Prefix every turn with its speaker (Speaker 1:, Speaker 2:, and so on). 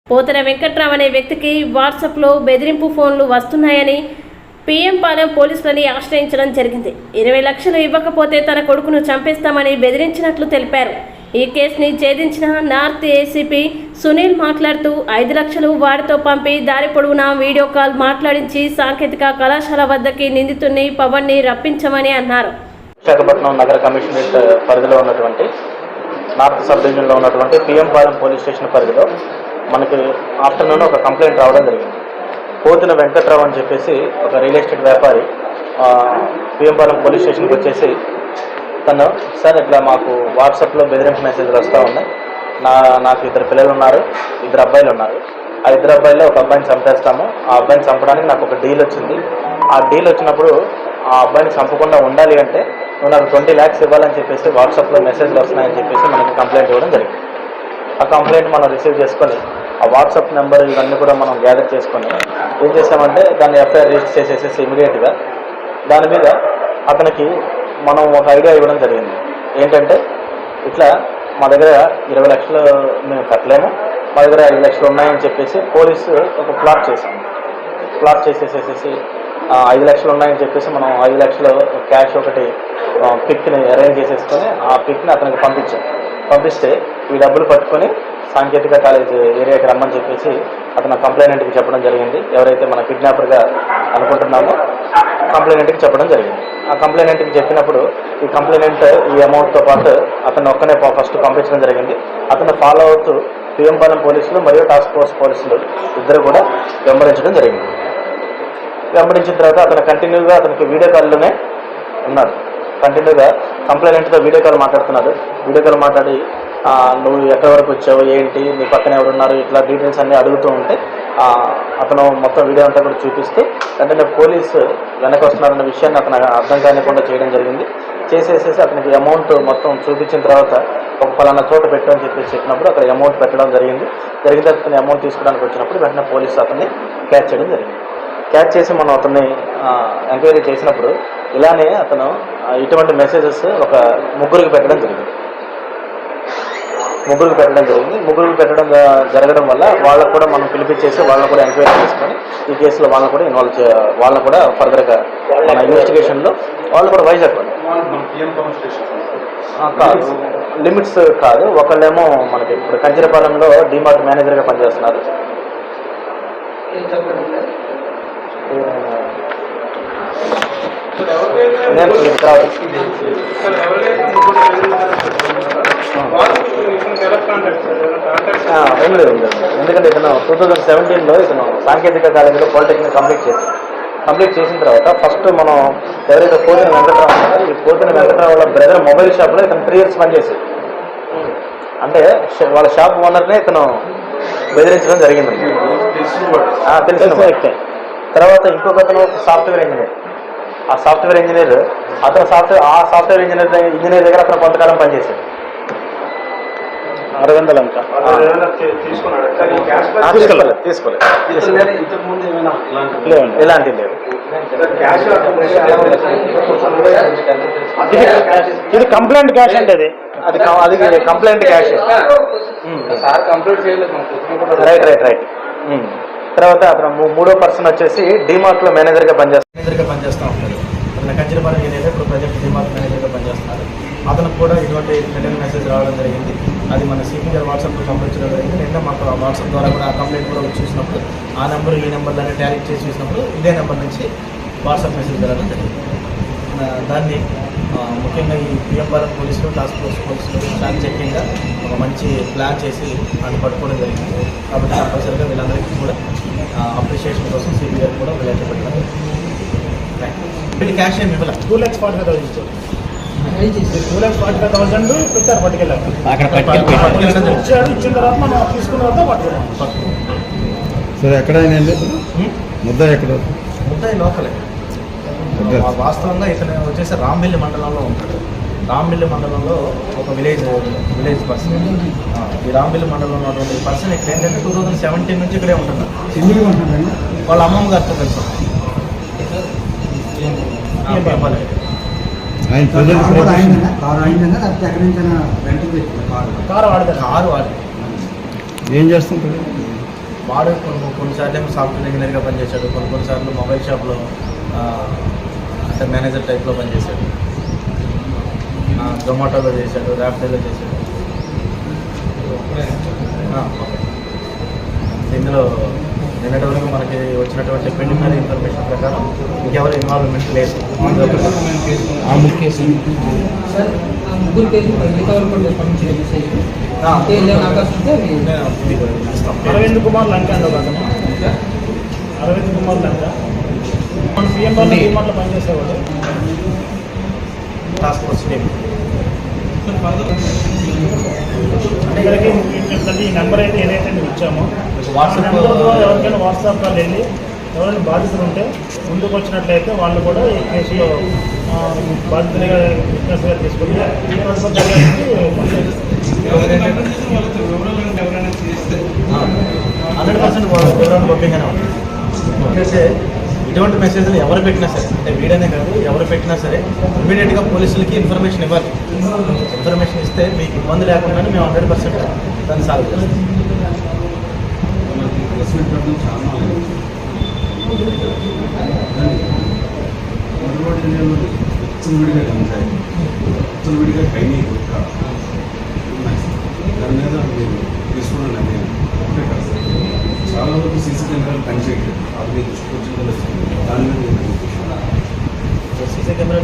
Speaker 1: పోతన వెంకట్రావు అనే వ్యక్తికి వాట్సాప్లో బెదిరింపు ఫోన్లు వస్తున్నాయని పిఎం పాలెం పోలీసులని ఆశ్రయించడం జరిగింది. 20 లక్షలు ఇవ్వకపోతే తన కొడుకును చంపేస్తామని బెదిరించినట్లు తెలిపారు. ఈ కేసుని ఛేదించిన నార్త్ ఏసీపీ సునీల్ మాట్లాడుతూ 5 లక్షలు వాడితో పంపి దారి పొడవునా వీడియో కాల్ మాట్లాడించి సాంకేతిక కళాశాల వద్దకి నిందితుడిని పవన్ని రప్పించమని అన్నారు.
Speaker 2: విశాఖపట్నం నగర కమిషనరేట్ పరిధిలో ఉన్నటువంటి నార్త్ సబ్ డివిజన్లో ఉన్నటువంటి పిఎం పాలెం పోలీస్ స్టేషన్ పరిధిలో మనకి ఆఫ్టర్నూన్ ఒక కంప్లైంట్ రావడం జరిగింది. పోతిన వెంకట్రావు అని చెప్పేసి ఒక రియల్ ఎస్టేట్ వ్యాపారి పిఎం పాలెం పోలీస్ స్టేషన్కి వచ్చేసి తను సార్ ఇట్లా మాకు వాట్సాప్లో బెదిరింపు మెసేజ్లు వస్తూ ఉన్నాయి, నాకు 2 పిల్లలు ఉన్నారు, 2 అబ్బాయిలు ఉన్నారు. ఆ 2 అబ్బాయిల్లో ఒక అబ్బాయిని చంపేస్తాము, ఆ అబ్బాయిని చంపడానికి నాకు ఒక డీల్ వచ్చింది. ఆ డీల్ వచ్చినప్పుడు ఆ అబ్బాయిని చంపకుండా ఉండాలి అంటే నువ్వు నాకు 20 lakhs ఇవ్వాలని చెప్పేసి వాట్సాప్లో మెసేజ్లు వస్తున్నాయని చెప్పేసి మనకి కంప్లైంట్ ఇవ్వడం జరిగింది. ఆ కంప్లైంట్ మనం రిసీవ్ చేసుకొని ఆ వాట్సాప్ నెంబర్ ఇవన్నీ కూడా మనం గ్యాదర్ చేసుకొని ఏం చేసామంటే దాన్ని ఎఫ్ఐఆర్ రిజిస్టర్ చేసేసేసి ఇమీడియట్గా దాని మీద అతనికి మనం ఒక ఐడియా ఇవ్వడం జరిగింది. ఏంటంటే ఇట్లా మా దగ్గర 20 లక్షలు మేము కట్టలేము, మా దగ్గర 5 లక్షలు ఉన్నాయని చెప్పేసి పోలీసు ఒక ప్లాట్ చేసాము. ప్లాట్ చేసేసేసి 5 లక్షలు ఉన్నాయని చెప్పేసి మనం 5 లక్షలు క్యాష్ ఒకటి పిక్ని అరేంజ్ చేసేసుకొని ఆ పిక్ని అతనికి పంపిస్తే ఈ డబ్బులు పట్టుకొని సాంకేతిక కాలేజ్ ఏరియాకి రమ్మని చెప్పేసి అతను కంప్లైనెంట్కి చెప్పడం జరిగింది. ఎవరైతే మన కిడ్నాపర్గా అనుకుంటున్నామో కంప్లైనెంట్కి చెప్పడం జరిగింది. ఆ కంప్లైనెంట్కి చెప్పినప్పుడు ఈ కంప్లైనెంట్ ఈ అమౌంట్తో పాటు అతను ఒక్కనే ఫస్ట్ పంపించడం జరిగింది. అతను ఫాలో అవుతూ పిఎం పాలెం పోలీసులు మరియు టాస్క్ ఫోర్స్ పోలీసులు ఇద్దరు కూడా వెంబడించడం జరిగింది. వెంబడించిన తర్వాత అతను కంటిన్యూగా అతనికి వీడియో కాల్లోనే ఉన్నాడు. కంటిన్యూగా కంప్లైనెంట్తో వీడియో కాల్ మాట్లాడుతున్నాడు. వీడియో కాల్ మాట్లాడి నువ్వు ఎక్కడి వరకు వచ్చావు, ఏంటి, నీ పక్కన ఎవరున్నారు, ఇట్లా డీటెయిల్స్ అన్నీ అడుగుతూ ఉంటే అతను మొత్తం వీడియో అంతా కూడా చూపిస్తూ వెంటనే పోలీసు వెనక వస్తున్నారన్న విషయాన్ని అతను అర్థం కానికుండా చేయడం జరిగింది. చేసేసేసి అతనికి అమౌంట్ మొత్తం చూపించిన తర్వాత ఒక పలానా చోట పెట్టమని చెప్పినప్పుడు అక్కడ అమౌంట్ పెట్టడం జరిగింది. అతని అమౌంట్ తీసుకోవడానికి వచ్చినప్పుడు వెంటనే పోలీసు అతన్ని క్యాచ్ చేయడం జరిగింది. క్యాచ్ చేసి మనం అతన్ని ఎంక్వైరీ చేసినప్పుడు ఇలానే అతను ఇటువంటి మెసేజెస్ ఒక ముగ్గురికి పెట్టడం జరిగింది. ముగ్గురికి పెట్టడం జరగడం వల్ల వాళ్ళకు కూడా మనం పిలిపించేసి వాళ్ళని కూడా ఎంక్వైరీ చేసుకొని ఈ కేసులో వాళ్ళని కూడా వాళ్ళని కూడా ఫర్దర్గా మన ఇన్వెస్టిగేషన్లో వాళ్ళు కూడా వైజాగ్ కాదు, లిమిట్స్ కాదు. ఒకళ్ళేమో మనకి ఇప్పుడు కంచిరపాలెంలో డిమార్ట్ మేనేజర్గా పనిచేస్తున్నారు. ఎందుకంటే ఇతను 2017లో ఇతను సాంకేతిక కాలేజీలో పాలిటెక్నిక్ కంప్లీట్ చేసిన తర్వాత ఫస్ట్ మనం ఎవరైతే పోతిన వెంకట్రావు ఉన్నారో ఈ పోతిన వెంకట్రావు వాళ్ళ బ్రదర్ మొబైల్ షాప్లో ఇతను 3 years పనిచేసి అంటే వాళ్ళ షాప్ ఓనర్నే ఇతను బెదిరించడం జరిగింది. తెలిసిన వ్యక్తి. తర్వాత ఇంకొక అతను సాఫ్ట్వేర్ ఇంజనీర్. ఆ సాఫ్ట్వేర్ ఇంజనీర్ అతను సాఫ్ట్వేర్ ఇంజనీర్ దగ్గర అతను కొంతకాలం పనిచేశాడు. 600 అంతా తీసుకోలేదు. ఇలాంటి లేవు. ఇది కంప్లైంట్ క్యాష్ అంటే అది కంప్లైంట్ క్యాష్. రైట్. తర్వాత అతను 3వ పర్సన్ వచ్చేసి డిమార్ట్లో మేనేజర్గా పనిచేస్తూ ఉంటాడు. అతను కంచిరపాలెం ఏరియాలో ఇప్పుడు ప్రజెంట్ డిమార్ట్ మేనేజర్గా పనిచేస్తున్నారు. అతనికి కూడా ఇటువంటి రిటర్న్ మెసేజ్ రావడం జరిగింది. అది మన సిపి గారు వాట్సాప్లో పంపించడం జరిగింది. నిన్న మాకు వాట్సాప్ ద్వారా కూడా ఆ కంప్లైంట్ కూడా చూసినప్పుడు ఆ నెంబర్ ఈ నెంబర్లని ట్యాలీ చేసి చూసినప్పుడు ఇదే నెంబర్ నుంచి వాట్సాప్ మెసేజ్ రావడం జరిగింది. దాన్ని ముఖ్యంగా ఈ పిఎం పాలెం పోలీసులు టాస్క్ ఫోర్స్ పోలీసులు ప్లాన్ చెక్కింగ్గా ఒక మంచి ప్లాన్ చేసి అది పట్టుకోవడం జరిగింది. కాబట్టి కంపల్సరీగా వీళ్ళందరికీ కూడా అప్రిషియేషన్ కోసం సిపి గారు కూడా విలేజ్ పెట్టారు. క్యాష్ ఏమి ఇవ్వాలి. 2,45,000 ఇచ్చారు. 2,45,000 పెట్టారు. పట్టుకెళ్ళారు. ఇచ్చిన తర్వాత మనం తీసుకున్న తర్వాత పట్టుకున్నాం.
Speaker 3: సరే, ఎక్కడైనా
Speaker 2: ముద్దాయి లోకలే. వాస్తవంగా ఇతను వచ్చేసి రాంబిల్లి మండలంలో ఉంటాడు. రాంబిల్లి మండలంలో ఒక విలేజ్ పర్సన్. ఈ రాంబిల్లి మండలంలో ఉన్నటువంటి పర్సన్ ఇక్కడ ఏంటంటే 2017 నుంచి ఇక్కడే ఉంటున్నారు. వాళ్ళ అమ్మమ్మ గారితో కలిసి
Speaker 3: ఏం చేస్తుంటారు?
Speaker 2: వాడు కొన్నిసార్లు ఏమో సాఫ్ట్వేర్ ఇంజనీర్గా పనిచేశాడు, కొన్నిసార్లు మొబైల్ షాప్లో అంటే మేనేజర్ టైప్లో పనిచేశాడు, జొమాటోలో చేశాడు, ర్యాపిడోలో చేశాడు. ఇందులో నిన్నటి వరకు మనకి వచ్చినటువంటి ప్రిలిమినరీ ఇన్ఫర్మేషన్ ప్రకారం ఇంకెవరు ఇన్వాల్వ్మెంట్ లేదు.
Speaker 4: ఆ ముఖ్య సార్ ఆ ముగ్గురు కేసు రికవర్ కూడా పంపించిన మెసేజ్
Speaker 5: అరవింద్ కుమార్ లంక అండి ఒక అతను. అరవింద్ కుమార్ లంక మన సీఎం కుమార్లో పనిచేసేవాడు.
Speaker 2: టాస్క్ ఫోర్స్ టీమ్
Speaker 5: ఇక్కడికి ఈ నెంబర్ అయితే ఏదైతే మేము ఇచ్చామో
Speaker 2: వాట్సాప్
Speaker 5: నెంబర్ ద్వారా ఎవరికైనా వాట్సాప్ కాల్ వెళ్ళి ఎవరైనా బాధితులు ఉంటే ముందుకు వచ్చినట్లయితే వాళ్ళు కూడా ఈ కేసులో బాధితులుగా విట్నెస్గా తీసుకుని
Speaker 2: హండ్రెడ్ పర్సెంట్ వివరాలు పంపించగానే ఉంది. ఎందుకంటే ఇటువంటి మెసేజ్లు ఎవరు పెట్టినా సరే, అంటే వీడనే కాదు ఎవరు పెట్టినా సరే ఇమీడియట్గా పోలీసులకి ఇన్ఫర్మేషన్ ఇవ్వాలి. ఇన్ఫర్మేషన్ ఇస్తే మీకు ఇబ్బంది లేకుండానే మేము 100% దాన్ని సాల్వ్ చేస్తాం.
Speaker 6: విడిగా కైనీ దాని మీద మీరు తీసుకోవడం అనేది చాలా వరకు సీసీ కెమెరాలు పనిచేయట్లేదు. అది దృష్టికి వచ్చిందో దాని మీద
Speaker 2: సీసీ కెమెరా